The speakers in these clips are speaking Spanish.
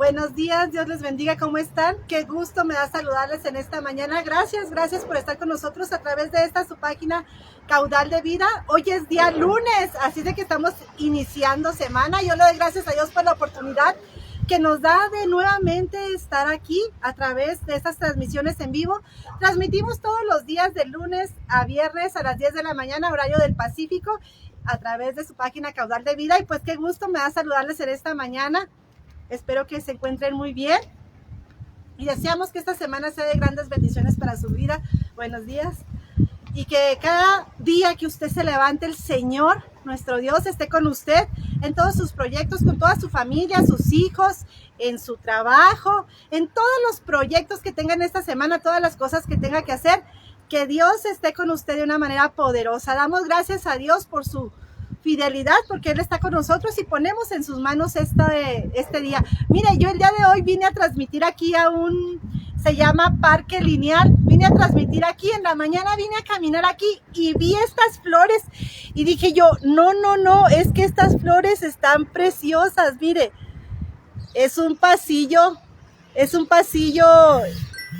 Buenos días, Dios les bendiga, ¿cómo están? Qué gusto me da saludarles en esta mañana. Gracias por estar con nosotros a través de esta su página Caudal de Vida. Hoy es día lunes, así de que estamos iniciando semana. Yo le doy gracias a Dios por la oportunidad que nos da de nuevamente estar aquí a través de estas transmisiones en vivo. Transmitimos todos los días de lunes a viernes a las 10 de la mañana, horario del Pacífico, a través de su página Caudal de Vida. Y pues qué gusto me da saludarles en esta mañana. Espero que se encuentren muy bien y deseamos que esta semana sea de grandes bendiciones para su vida. Buenos días. Y que cada día que usted se levante, el Señor, nuestro Dios, esté con usted en todos sus proyectos, con toda su familia, sus hijos, en su trabajo, en todos los proyectos que tengan esta semana, todas las cosas que tenga que hacer. Que Dios esté con usted de una manera poderosa. Damos gracias a Dios por su fidelidad, porque Él está con nosotros y ponemos en sus manos este día. Mire, yo el día de hoy vine a transmitir aquí se llama Parque Lineal. Vine a transmitir aquí, en la mañana vine a caminar aquí y vi estas flores y dije yo, no, es que estas flores están preciosas. Mire, es un pasillo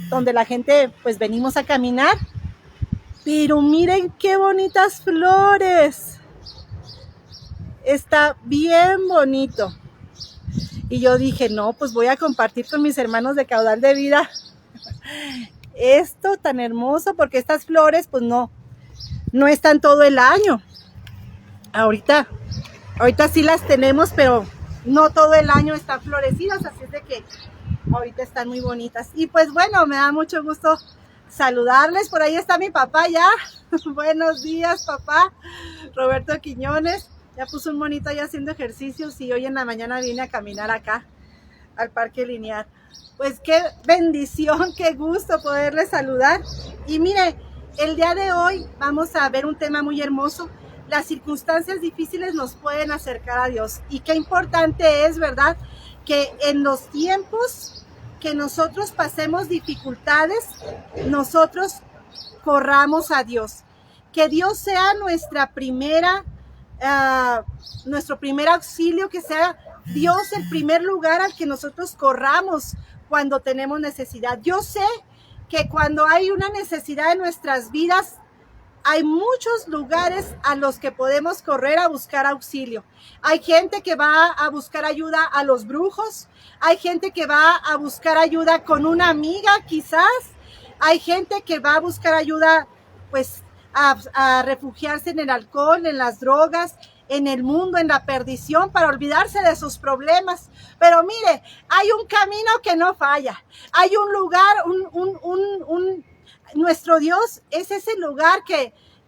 donde la gente pues venimos a caminar, pero miren qué bonitas flores. Está bien bonito. Y yo dije, no, pues voy a compartir con mis hermanos de Caudal de Vida esto tan hermoso, porque estas flores pues no están todo el año. Ahorita sí las tenemos, pero no todo el año están florecidas, así es de que ahorita están muy bonitas. Y pues bueno, me da mucho gusto saludarles. Por ahí está mi papá ya. Buenos días, papá. Roberto Quiñones. Ya puso un monito ahí haciendo ejercicios y hoy en la mañana vine a caminar acá al Parque Lineal. Pues qué bendición, qué gusto poderles saludar. Y mire, el día de hoy vamos a ver un tema muy hermoso. Las circunstancias difíciles nos pueden acercar a Dios. Y qué importante es, ¿verdad?, que en los tiempos que nosotros pasemos dificultades, nosotros corramos a Dios. Que Dios sea nuestro primer auxilio, que sea Dios el primer lugar al que nosotros corramos cuando tenemos necesidad. Yo sé que cuando hay una necesidad en nuestras vidas, hay muchos lugares a los que podemos correr a buscar auxilio. Hay gente que va a buscar ayuda a los brujos, hay gente que va a buscar ayuda con una amiga quizás, hay gente que va a buscar ayuda pues a refugiarse en el alcohol, en las drogas, en el mundo, en la perdición, para olvidarse de sus problemas. Pero mire, hay un camino que no falla. Hay un lugar, nuestro Dios es ese lugar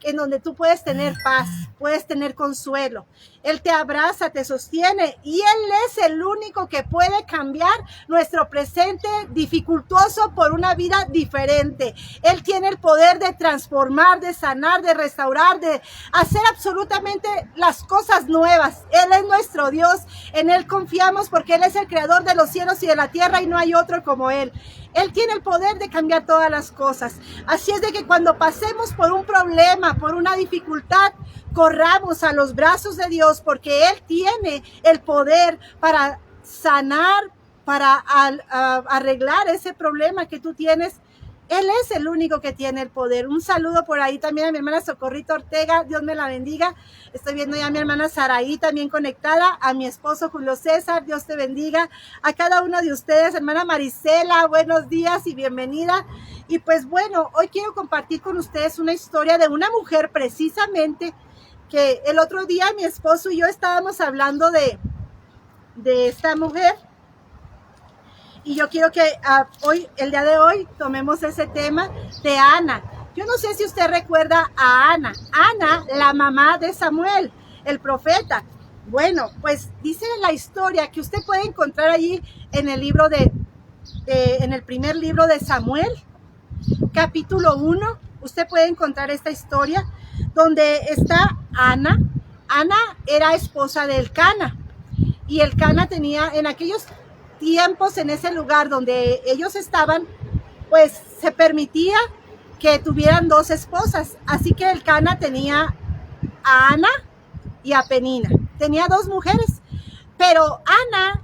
en donde tú puedes tener paz, puedes tener consuelo. Él te abraza, te sostiene y Él es el único que puede cambiar nuestro presente dificultoso por una vida diferente. Él tiene el poder de transformar, de sanar, de restaurar, de hacer absolutamente las cosas nuevas. Él es nuestro Dios, en Él confiamos porque Él es el creador de los cielos y de la tierra y no hay otro como Él. Él tiene el poder de cambiar todas las cosas. Así es de que cuando pasemos por un problema, por una dificultad, corramos a los brazos de Dios, porque Él tiene el poder para sanar, para arreglar ese problema que tú tienes. Él es el único que tiene el poder. Un saludo por ahí también a mi hermana Socorrito Ortega, Dios me la bendiga. Estoy viendo ya a mi hermana Saraí también conectada, a mi esposo Julio César, Dios te bendiga. A cada uno de ustedes, hermana Marisela, buenos días y bienvenida. Y pues bueno, hoy quiero compartir con ustedes una historia de una mujer precisamente que el otro día mi esposo y yo estábamos hablando de esta mujer. Y yo quiero que el día de hoy, tomemos ese tema de Ana. Yo no sé si usted recuerda a Ana. Ana, la mamá de Samuel, el profeta. Bueno, pues dice la historia que usted puede encontrar allí en el libro en el primer libro de Samuel, capítulo 1. Usted puede encontrar esta historia donde está Ana. Ana era esposa de Elcana. Y Elcana tenía en aquellos tiempos, en ese lugar donde ellos estaban, pues se permitía que tuvieran dos esposas. Así que Elcana tenía a Ana y a Penina. Tenía dos mujeres. Pero Ana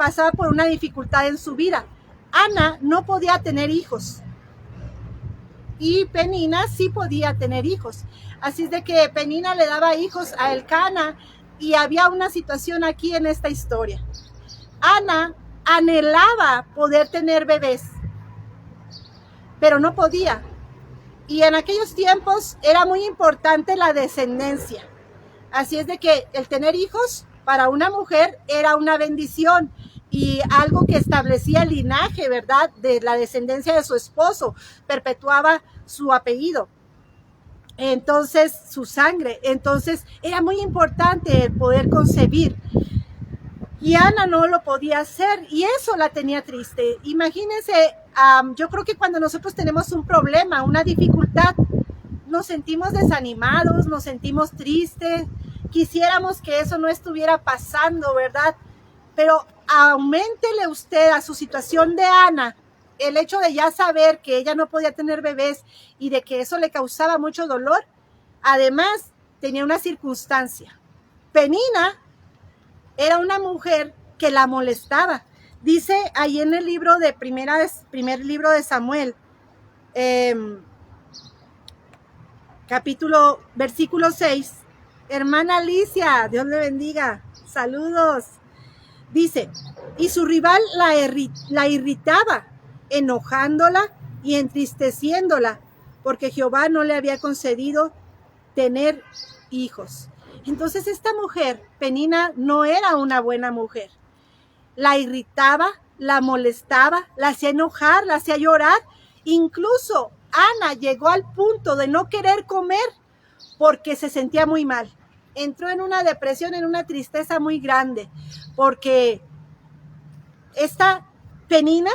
pasaba por una dificultad en su vida. Ana no podía tener hijos y Penina sí podía tener hijos. Así es de que Penina le daba hijos a Elcana y había una situación aquí en esta historia. Ana anhelaba poder tener bebés, pero no podía. Y en aquellos tiempos era muy importante la descendencia. Así es de que el tener hijos para una mujer era una bendición y algo que establecía el linaje, ¿verdad?, de la descendencia de su esposo, perpetuaba su apellido. Entonces, su sangre. Entonces, era muy importante el poder concebir. Y Ana no lo podía hacer y eso la tenía triste. Imagínense, yo creo que cuando nosotros tenemos un problema, una dificultad, nos sentimos desanimados, nos sentimos tristes, quisiéramos que eso no estuviera pasando, ¿verdad? Pero auméntele usted a su situación de Ana el hecho de ya saber que ella no podía tener bebés y de que eso le causaba mucho dolor. Además, tenía una circunstancia. Penina era una mujer que la molestaba. Dice ahí en el libro de primer libro de Samuel, versículo 6, hermana Alicia, Dios le bendiga, saludos. Dice, y su rival la irritaba, enojándola y entristeciéndola, porque Jehová no le había concedido tener hijos. Entonces esta mujer, Penina, no era una buena mujer. La irritaba, la molestaba, la hacía enojar, la hacía llorar. Incluso Ana llegó al punto de no querer comer porque se sentía muy mal. Entró en una depresión, en una tristeza muy grande, porque esta Penina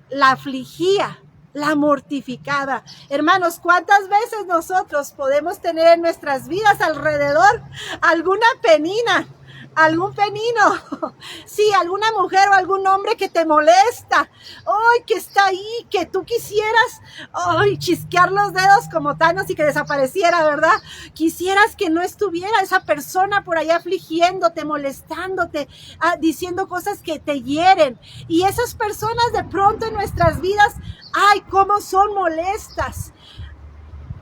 la afligía, la mortificaba. Hermanos, ¿cuántas veces nosotros podemos tener en nuestras vidas alrededor alguna Penina, algún penino? Sí, alguna mujer o algún hombre que te molesta. ¡Ay, que está ahí! Que tú quisieras, ¡ay!, chisquear los dedos como Thanos y que desapareciera, ¿verdad? Quisieras que no estuviera esa persona por ahí afligiéndote, molestándote, diciendo cosas que te hieren. Y esas personas de pronto en nuestras vidas, ¡ay, cómo son molestas!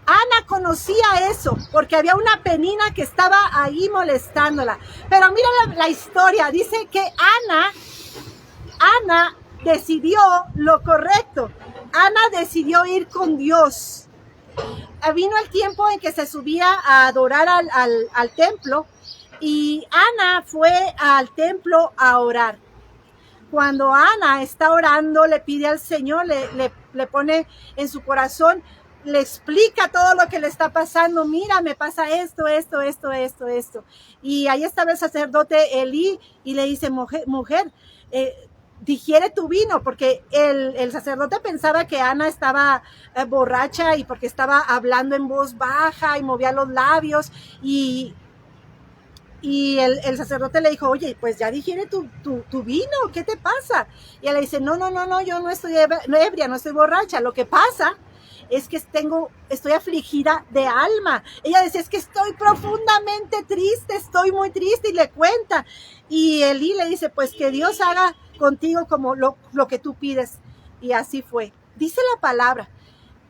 Ana conocía eso, porque había una Penina que estaba ahí molestándola. Pero mira la historia, dice que Ana decidió lo correcto. Ana decidió ir con Dios. Vino el tiempo en que se subía a adorar al templo y Ana fue al templo a orar. Cuando Ana está orando, le pide al Señor, le pone en su corazón, le explica todo lo que le está pasando. Mira, me pasa esto. Y ahí estaba el sacerdote Elí y le dice, mujer, digiere tu vino, porque el sacerdote pensaba que Ana estaba borracha y porque estaba hablando en voz baja y movía los labios y el sacerdote le dijo, oye, pues ya digiere tu vino, ¿qué te pasa? Y ella le dice, no, yo no estoy ebria, no estoy borracha, lo que pasa es que estoy afligida de alma. Ella decía, es que estoy profundamente triste, estoy muy triste, y le cuenta. Y Elí le dice, pues que Dios haga contigo como lo que tú pides. Y así fue. Dice la palabra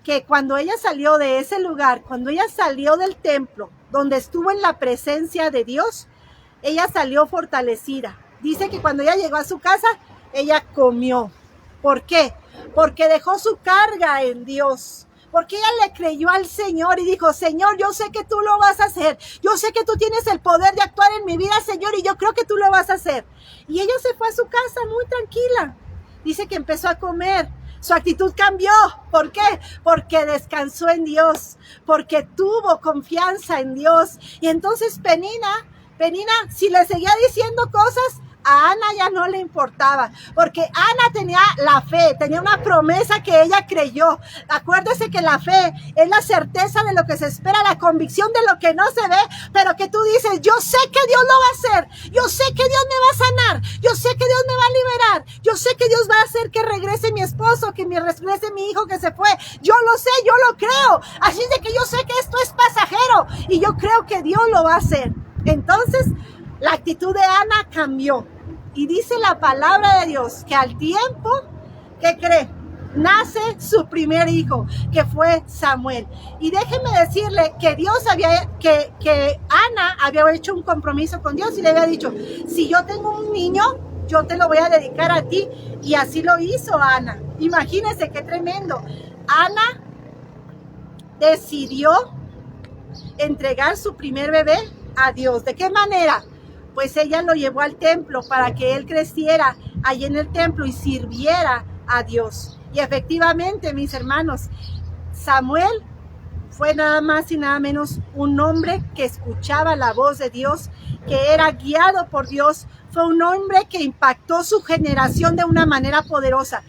que cuando ella salió de ese lugar, cuando ella salió del templo, donde estuvo en la presencia de Dios, ella salió fortalecida. Dice que cuando ella llegó a su casa, ella comió. ¿Por qué? Porque dejó su carga en Dios. Porque ella le creyó al Señor y dijo, Señor, yo sé que tú lo vas a hacer. Yo sé que tú tienes el poder de actuar en mi vida, Señor, y yo creo que tú lo vas a hacer. Y ella se fue a su casa muy tranquila. Dice que empezó a comer. Su actitud cambió. ¿Por qué? Porque descansó en Dios. Porque tuvo confianza en Dios. Y entonces Penina, si le seguía diciendo cosas, a Ana ya no le importaba, porque Ana tenía la fe, tenía una promesa que ella creyó. Acuérdese que la fe es la certeza de lo que se espera, la convicción de lo que no se ve, pero que tú dices, yo sé que Dios lo va a hacer, yo sé que Dios me va a sanar, yo sé que Dios me va a liberar, yo sé que Dios va a hacer que regrese mi esposo, que me regrese mi hijo que se fue. Yo lo sé, yo lo creo, así de que yo sé que esto es pasajero y yo creo que Dios lo va a hacer. Entonces la actitud de Ana cambió. Y dice la palabra de Dios que al tiempo, ¿qué cree? Nace su primer hijo, que fue Samuel. Y déjeme decirle que que Ana había hecho un compromiso con Dios y le había dicho, si yo tengo un niño, yo te lo voy a dedicar a ti. Y así lo hizo Ana. Imagínense qué tremendo. Ana decidió entregar su primer bebé a Dios. ¿De qué manera? Pues ella lo llevó al templo para que él creciera allí en el templo y sirviera a Dios. Y efectivamente, mis hermanos, Samuel fue nada más y nada menos un hombre que escuchaba la voz de Dios, que era guiado por Dios. Fue un hombre que impactó su generación de una manera poderosa.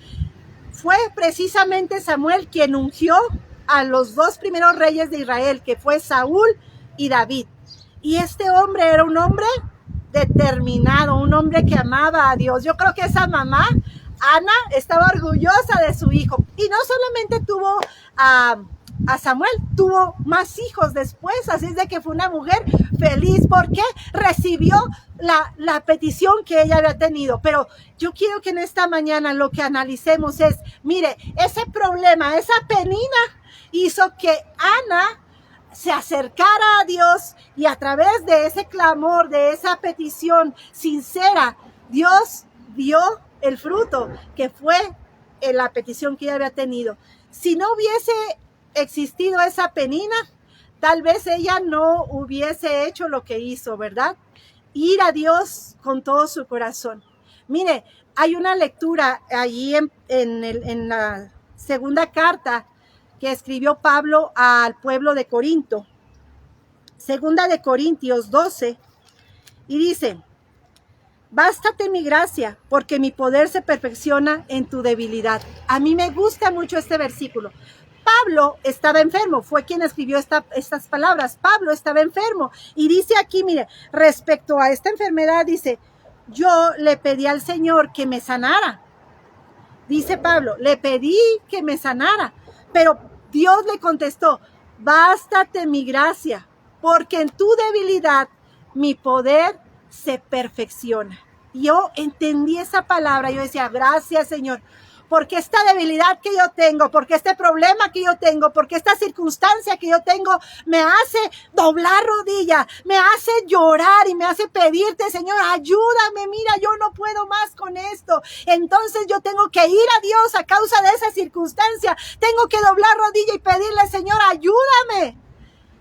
Fue precisamente Samuel quien ungió a los dos primeros reyes de Israel, que fue Saúl y David. Y este hombre era un hombre determinado, un hombre que amaba a Dios. Yo creo que esa mamá, Ana, estaba orgullosa de su hijo. Y no solamente tuvo a Samuel, tuvo más hijos después. Así es de que fue una mujer feliz porque recibió la petición que ella había tenido. Pero yo quiero que en esta mañana lo que analicemos es, mire, ese problema, esa penina hizo que Ana se acercara a Dios, y a través de ese clamor, de esa petición sincera, Dios dio el fruto que fue la petición que ella había tenido. Si no hubiese existido esa penina, tal vez ella no hubiese hecho lo que hizo, ¿verdad? Ir a Dios con todo su corazón. Mire, hay una lectura allí en la segunda carta que escribió Pablo al pueblo de Corinto, segunda de Corintios 12, y dice, bástate mi gracia, porque mi poder se perfecciona en tu debilidad. A mí me gusta mucho este versículo. Pablo estaba enfermo, fue quien escribió estas palabras. Pablo estaba enfermo, y dice aquí, mire, respecto a esta enfermedad, dice, yo le pedí al Señor que me sanara. Dice Pablo, le pedí que me sanara, pero Dios le contestó, bástate mi gracia, porque en tu debilidad mi poder se perfecciona. Yo entendí esa palabra, yo decía, gracias Señor, porque esta debilidad que yo tengo, porque este problema que yo tengo, porque esta circunstancia que yo tengo me hace doblar rodilla, me hace llorar y me hace pedirte, Señor, ayúdame, mira, yo no puedo más con esto. Entonces yo tengo que ir a Dios a causa de esa circunstancia, tengo que doblar rodilla y pedirle, Señor, ayúdame.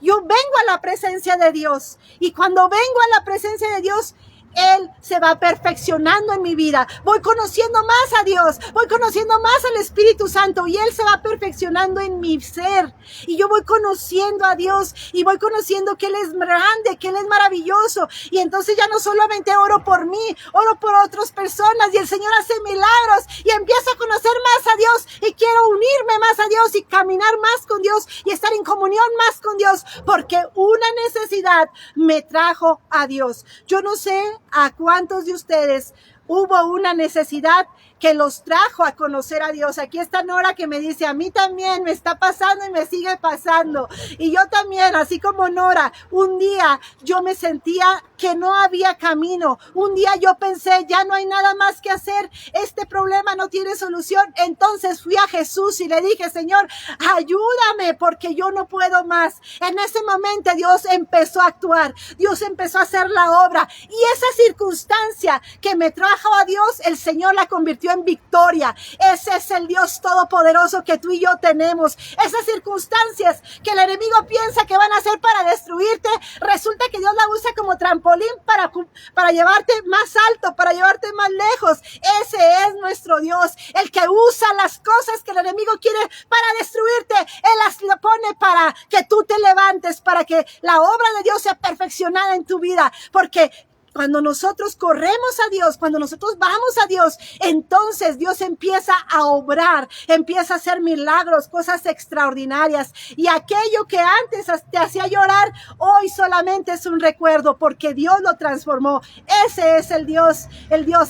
Yo vengo a la presencia de Dios, y cuando vengo a la presencia de Dios, Él se va perfeccionando en mi vida. Voy conociendo más a Dios, voy conociendo más al Espíritu Santo, y Él se va perfeccionando en mi ser. Y yo voy conociendo a Dios y voy conociendo que Él es grande, que Él es maravilloso. Y entonces ya no solamente oro por mí, oro por otras personas, y el Señor hace milagros y empiezo a conocer más a Dios, y quiero unirme más a Dios y caminar más con Dios y estar en comunión más con Dios, porque una necesidad me trajo a Dios. Yo no sé a cuántos de ustedes hubo una necesidad que los trajo a conocer a Dios. Aquí está Nora, que me dice, a mí también me está pasando y me sigue pasando. Y yo también, así como Nora, un día yo me sentía que no había camino. Un día yo pensé, ya no hay nada más que hacer. Este problema no tiene solución. Entonces fui a Jesús y le dije, Señor, ayúdame porque yo no puedo más. En ese momento Dios empezó a actuar. Dios empezó a hacer la obra. Y esa circunstancia que me trajo a Dios, el Señor la convirtió en victoria. Ese es el Dios todopoderoso que tú y yo tenemos. Esas circunstancias que el enemigo piensa que van a ser para destruirte, resulta que Dios la usa como trampolín para llevarte más alto, para llevarte más lejos. Ese es nuestro Dios, el que usa las cosas que el enemigo quiere para destruirte. Él las pone para que tú te levantes, para que la obra de Dios sea perfeccionada en tu vida, porque cuando nosotros corremos a Dios, cuando nosotros vamos a Dios, entonces Dios empieza a obrar, empieza a hacer milagros, cosas extraordinarias. Y aquello que antes te hacía llorar, hoy solamente es un recuerdo, porque Dios lo transformó. Ese es el Dios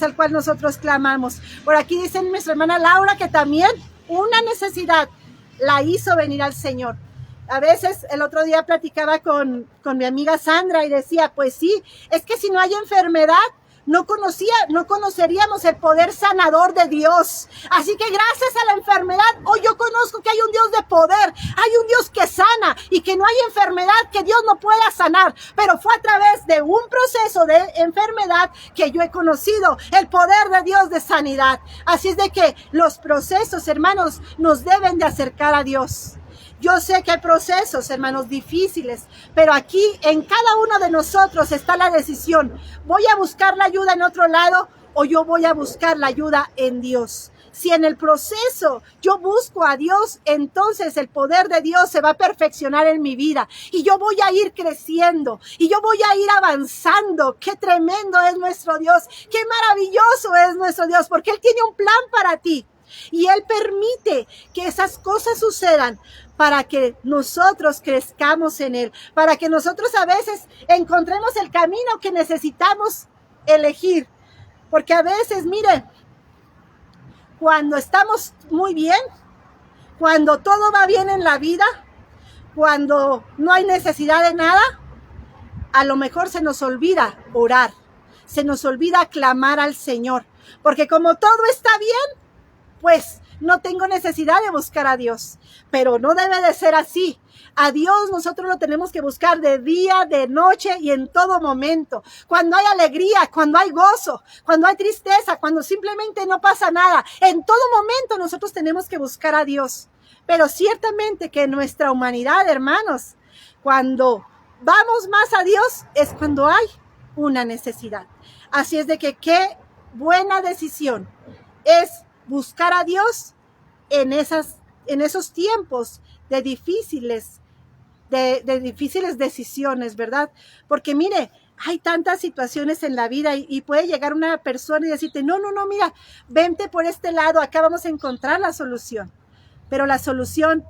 al cual nosotros clamamos. Por aquí dice nuestra hermana Laura que también una necesidad la hizo venir al Señor. A veces el otro día platicaba con mi amiga Sandra y decía, pues sí, es que si no hay enfermedad, no conoceríamos el poder sanador de Dios. Así que gracias a la enfermedad, hoy yo conozco que hay un Dios de poder, hay un Dios que sana y que no hay enfermedad que Dios no pueda sanar. Pero fue a través de un proceso de enfermedad que yo he conocido el poder de Dios de sanidad. Así es de que los procesos, hermanos, nos deben de acercar a Dios. Yo sé que hay procesos, hermanos, difíciles, pero aquí en cada uno de nosotros está la decisión. ¿Voy a buscar la ayuda en otro lado o yo voy a buscar la ayuda en Dios? Si en el proceso yo busco a Dios, entonces el poder de Dios se va a perfeccionar en mi vida y yo voy a ir creciendo y yo voy a ir avanzando. Qué tremendo es nuestro Dios, qué maravilloso es nuestro Dios, porque Él tiene un plan para ti. Y Él permite que esas cosas sucedan para que nosotros crezcamos en Él, para que nosotros a veces encontremos el camino que necesitamos elegir. Porque a veces, miren, cuando estamos muy bien, cuando todo va bien en la vida, cuando no hay necesidad de nada, a lo mejor se nos olvida orar, se nos olvida clamar al Señor. Porque como todo está bien, pues no tengo necesidad de buscar a Dios, pero no debe de ser así. A Dios nosotros lo tenemos que buscar de día, de noche y en todo momento. Cuando hay alegría, cuando hay gozo, cuando hay tristeza, cuando simplemente no pasa nada. En todo momento nosotros tenemos que buscar a Dios. Pero ciertamente que en nuestra humanidad, hermanos, cuando vamos más a Dios es cuando hay una necesidad. Así es de que qué buena decisión es buscar a Dios en esos tiempos de difíciles decisiones, ¿verdad? Porque mire, hay tantas situaciones en la vida y puede llegar una persona y decirte, no, mira, vente por este lado, acá vamos a encontrar la solución. Pero la solución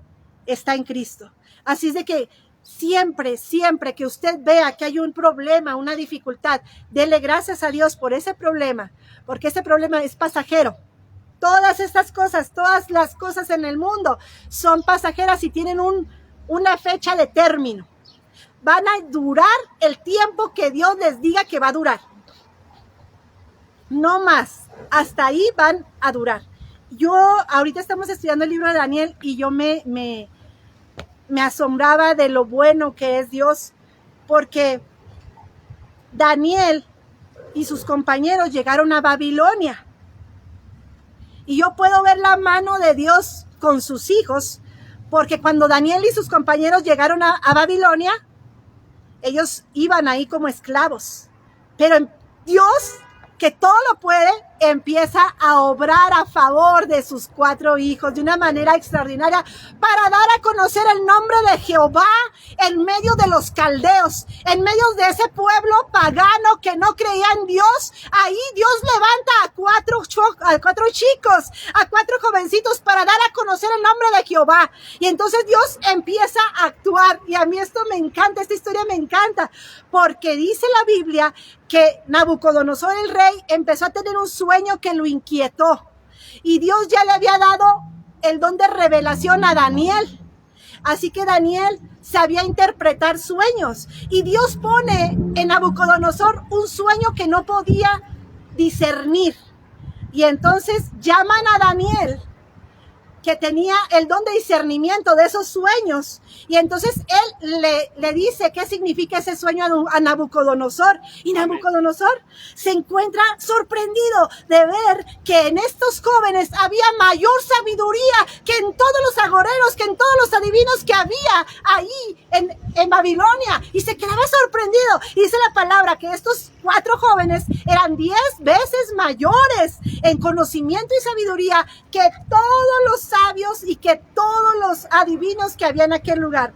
está en Cristo. Así es de que siempre que usted vea que hay un problema, una dificultad, dele gracias a Dios por ese problema, porque ese problema es pasajero. Todas estas cosas, todas las cosas en el mundo son pasajeras y tienen una fecha de término. Van a durar el tiempo que Dios les diga que va a durar. No más. Hasta ahí van a durar. Ahorita estamos estudiando el libro de Daniel y yo me asombraba de lo bueno que es Dios, porque Daniel y sus compañeros llegaron a Babilonia. Y yo puedo ver la mano de Dios con sus hijos, porque cuando Daniel y sus compañeros llegaron a Babilonia, ellos iban ahí como esclavos. Pero Dios, que todo lo puede, empieza a obrar a favor de sus 4 hijos de una manera extraordinaria para dar a conocer el nombre de Jehová en medio de los caldeos, en medio de ese pueblo pagano que no creía en Dios. Ahí Dios levanta a 4 chicos, a 4 jovencitos para dar a conocer el nombre de Jehová. Y entonces Dios empieza a actuar. Y a mí esto me encanta, esta historia me encanta, porque dice la Biblia que Nabucodonosor el rey empezó a tener un sueño que lo inquietó. Y Dios ya le había dado el don de revelación a Daniel. Así que Daniel sabía interpretar sueños. Y Dios pone en Nabucodonosor un sueño que no podía discernir. Y entonces llaman a Daniel, que tenía el don de discernimiento de esos sueños. Y entonces él le dice qué significa ese sueño a Nabucodonosor. Y Nabucodonosor se encuentra sorprendido de ver que en estos jóvenes había mayor sabiduría que en todos los agoreros, que en todos los adivinos que había ahí en Babilonia. Y se quedaba sorprendido. Y dice la palabra que estos 4 jóvenes eran 10 veces mayores en conocimiento y sabiduría que todos los sabios y que todos los adivinos que había en aquel lugar.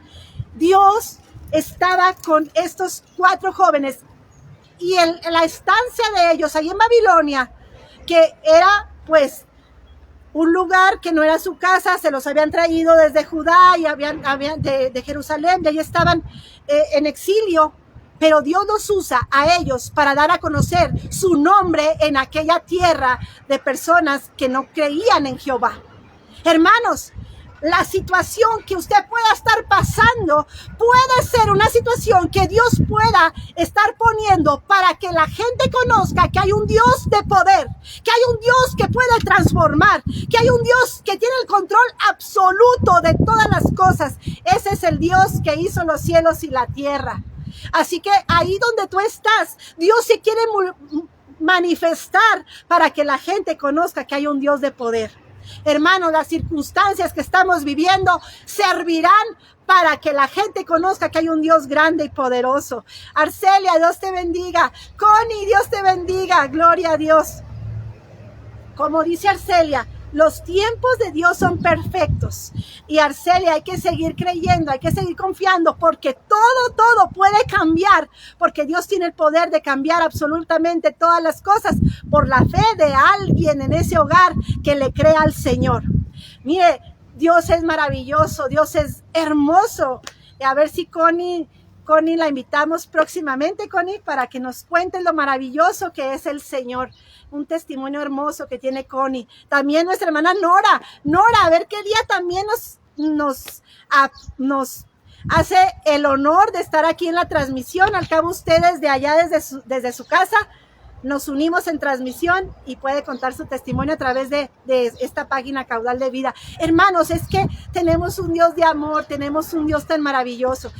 Dios estaba con estos 4 jóvenes y la estancia de ellos ahí en Babilonia, que era pues un lugar que no era su casa, se los habían traído desde Judá y de Jerusalén, y ahí estaban en exilio. Pero Dios los usa a ellos para dar a conocer su nombre en aquella tierra de personas que no creían en Jehová. Hermanos, la situación que usted pueda estar pasando puede ser una situación que Dios pueda estar poniendo para que la gente conozca que hay un Dios de poder, que hay un Dios que puede transformar, que hay un Dios que tiene el control absoluto de todas las cosas. Ese es el Dios que hizo los cielos y la tierra. Así que ahí donde tú estás, Dios se quiere manifestar para que la gente conozca que hay un Dios de poder. Hermanos, las circunstancias que estamos viviendo servirán para que la gente conozca que hay un Dios grande y poderoso. Arcelia, Dios te bendiga. Connie, Dios te bendiga. Gloria a Dios. Como dice Arcelia, los tiempos de Dios son perfectos. Y Arcelia, hay que seguir creyendo, hay que seguir confiando, porque todo puede cambiar, porque Dios tiene el poder de cambiar absolutamente todas las cosas por la fe de alguien en ese hogar que le crea al Señor. Mire, Dios es maravilloso, Dios es hermoso. A ver si Connie la invitamos próximamente, Connie, para que nos cuente lo maravilloso que es el Señor. Un testimonio hermoso que tiene Connie. También nuestra hermana Nora. Nora, a ver qué día también nos hace el honor de estar aquí en la transmisión. Al cabo ustedes de allá desde su casa nos unimos en transmisión y puede contar su testimonio a través de esta página Caudal de Vida. Hermanos, es que tenemos un Dios de amor, tenemos un Dios tan maravilloso.